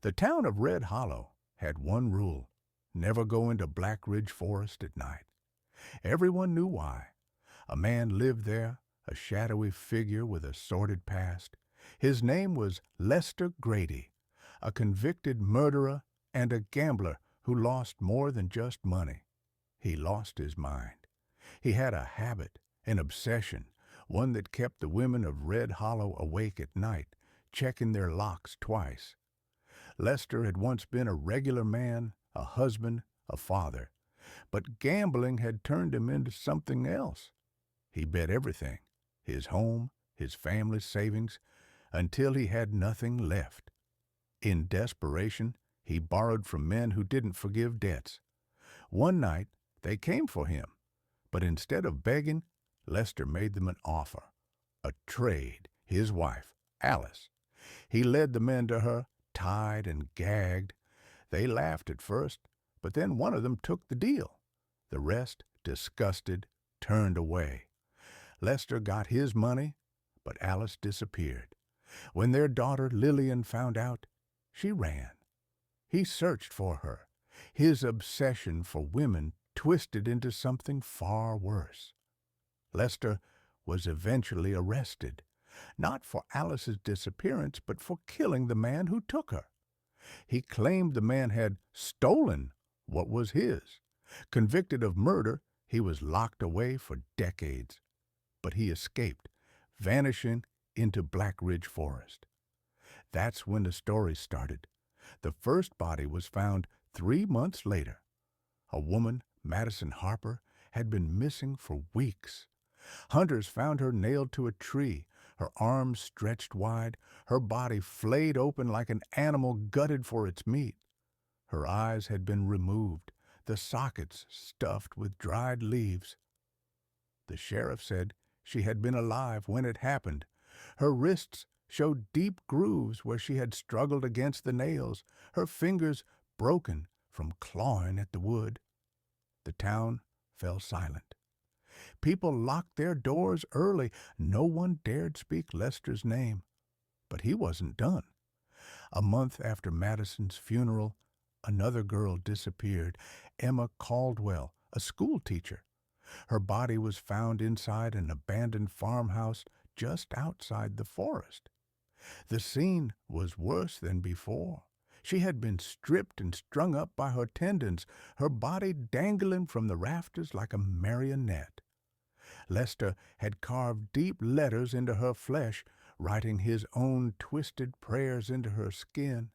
The town of Red Hollow had one rule: never go into Black Ridge Forest at night. Everyone knew why. A man lived there, a shadowy figure with a sordid past. His name was Lester Grady, a convicted murderer and a gambler who lost more than just money. He lost his mind. He had a habit, an obsession, one that kept the women of Red Hollow awake at night, checking their locks twice. Lester had once been a regular man, a husband, a father, but gambling had turned him into something else. He bet everything, his home, his family's savings, until he had nothing left. In desperation, he borrowed from men who didn't forgive debts. One night, they came for him, but instead of begging, Lester made them an offer, a trade, his wife, Alice. He led the men to her, tied and gagged. They laughed at first, but then one of them took the deal. The rest, disgusted, turned away. Lester got his money, but Alice disappeared. When their daughter Lillian found out, she ran. He searched for her. His obsession for women twisted into something far worse. Lester was eventually arrested, not for Alice's disappearance, but for killing the man who took her. He claimed the man had stolen what was his. Convicted of murder, he was locked away for decades. But he escaped, vanishing into Black Ridge Forest. That's when the story started. The first body was found 3 months later. A woman, Madison Harper, had been missing for weeks. Hunters found her nailed to a tree, her arms stretched wide, her body flayed open like an animal gutted for its meat. Her eyes had been removed, the sockets stuffed with dried leaves. The sheriff said she had been alive when it happened. Her wrists showed deep grooves where she had struggled against the nails, her fingers broken from clawing at the wood. The town fell silent. People locked their doors early. No one dared speak Lester's name. But he wasn't done. A month after Madison's funeral, another girl disappeared, Emma Caldwell, a school teacher. Her body was found inside an abandoned farmhouse just outside the forest. The scene was worse than before. She had been stripped and strung up by her tendons, her body dangling from the rafters like a marionette. Lester had carved deep letters into her flesh, writing his own twisted prayers into her skin.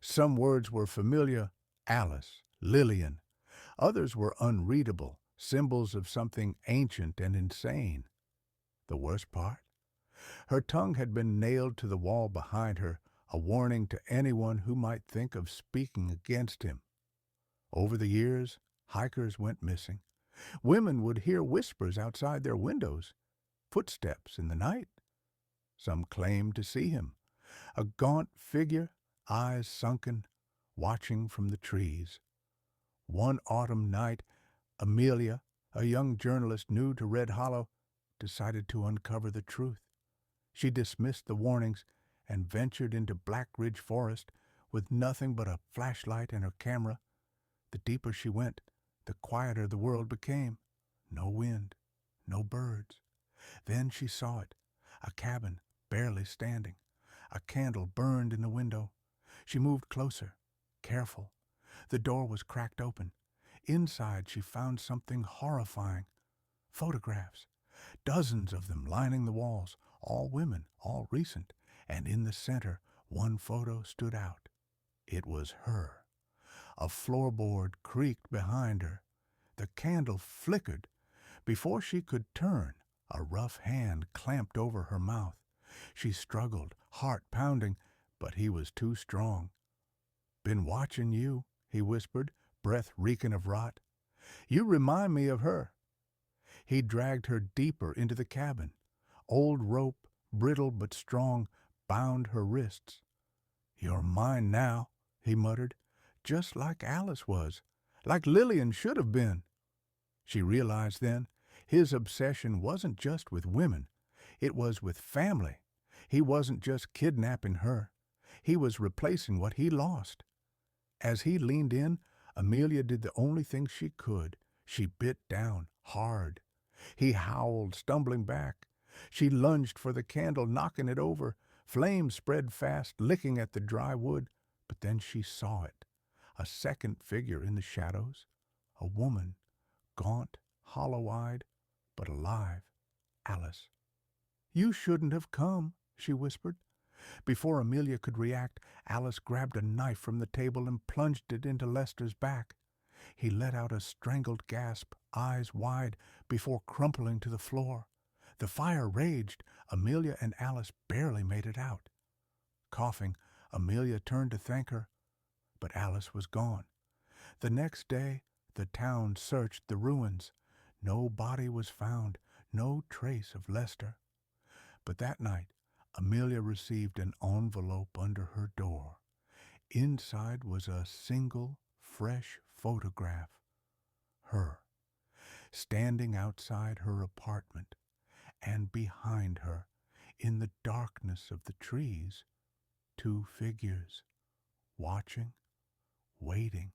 Some words were familiar: Alice, Lillian. Others were unreadable, symbols of something ancient and insane. The worst part? Her tongue had been nailed to the wall behind her, a warning to anyone who might think of speaking against him. Over the years, hikers went missing. Women would hear whispers outside their windows, footsteps in the night. Some claimed to see him, a gaunt figure, eyes sunken, watching from the trees. One autumn night, Amelia, a young journalist new to Red Hollow, decided to uncover the truth. She dismissed the warnings and ventured into Black Ridge Forest with nothing but a flashlight and her camera. The deeper she went, the quieter the world became. No wind, no birds. Then she saw it, a cabin barely standing. A candle burned in the window. She moved closer, careful. The door was cracked open. Inside she found something horrifying. Photographs, dozens of them lining the walls, all women, all recent, and in the center one photo stood out. It was her. A floorboard creaked behind her. The candle flickered. Before she could turn, a rough hand clamped over her mouth. She struggled, heart pounding, but he was too strong. "Been watching you," he whispered, breath reeking of rot. "You remind me of her." He dragged her deeper into the cabin. Old rope, brittle but strong, bound her wrists. "You're mine now," he muttered, "just like Alice was, like Lillian should have been." She realized then his obsession wasn't just with women. It was with family. He wasn't just kidnapping her. He was replacing what he lost. As he leaned in, Amelia did the only thing she could. She bit down hard. He howled, stumbling back. She lunged for the candle, knocking it over. Flames spread fast, licking at the dry wood. But then she saw it. A second figure in the shadows. A woman, gaunt, hollow-eyed, but alive. Alice. "You shouldn't have come," she whispered. Before Amelia could react, Alice grabbed a knife from the table and plunged it into Lester's back. He let out a strangled gasp, eyes wide, before crumpling to the floor. The fire raged. Amelia and Alice barely made it out. Coughing, Amelia turned to thank her, but Alice was gone. The next day, the town searched the ruins. No body was found, no trace of Lester. But that night, Amelia received an envelope under her door. Inside was a single, fresh photograph. Her, standing outside her apartment, and behind her, in the darkness of the trees, two figures, watching, waiting.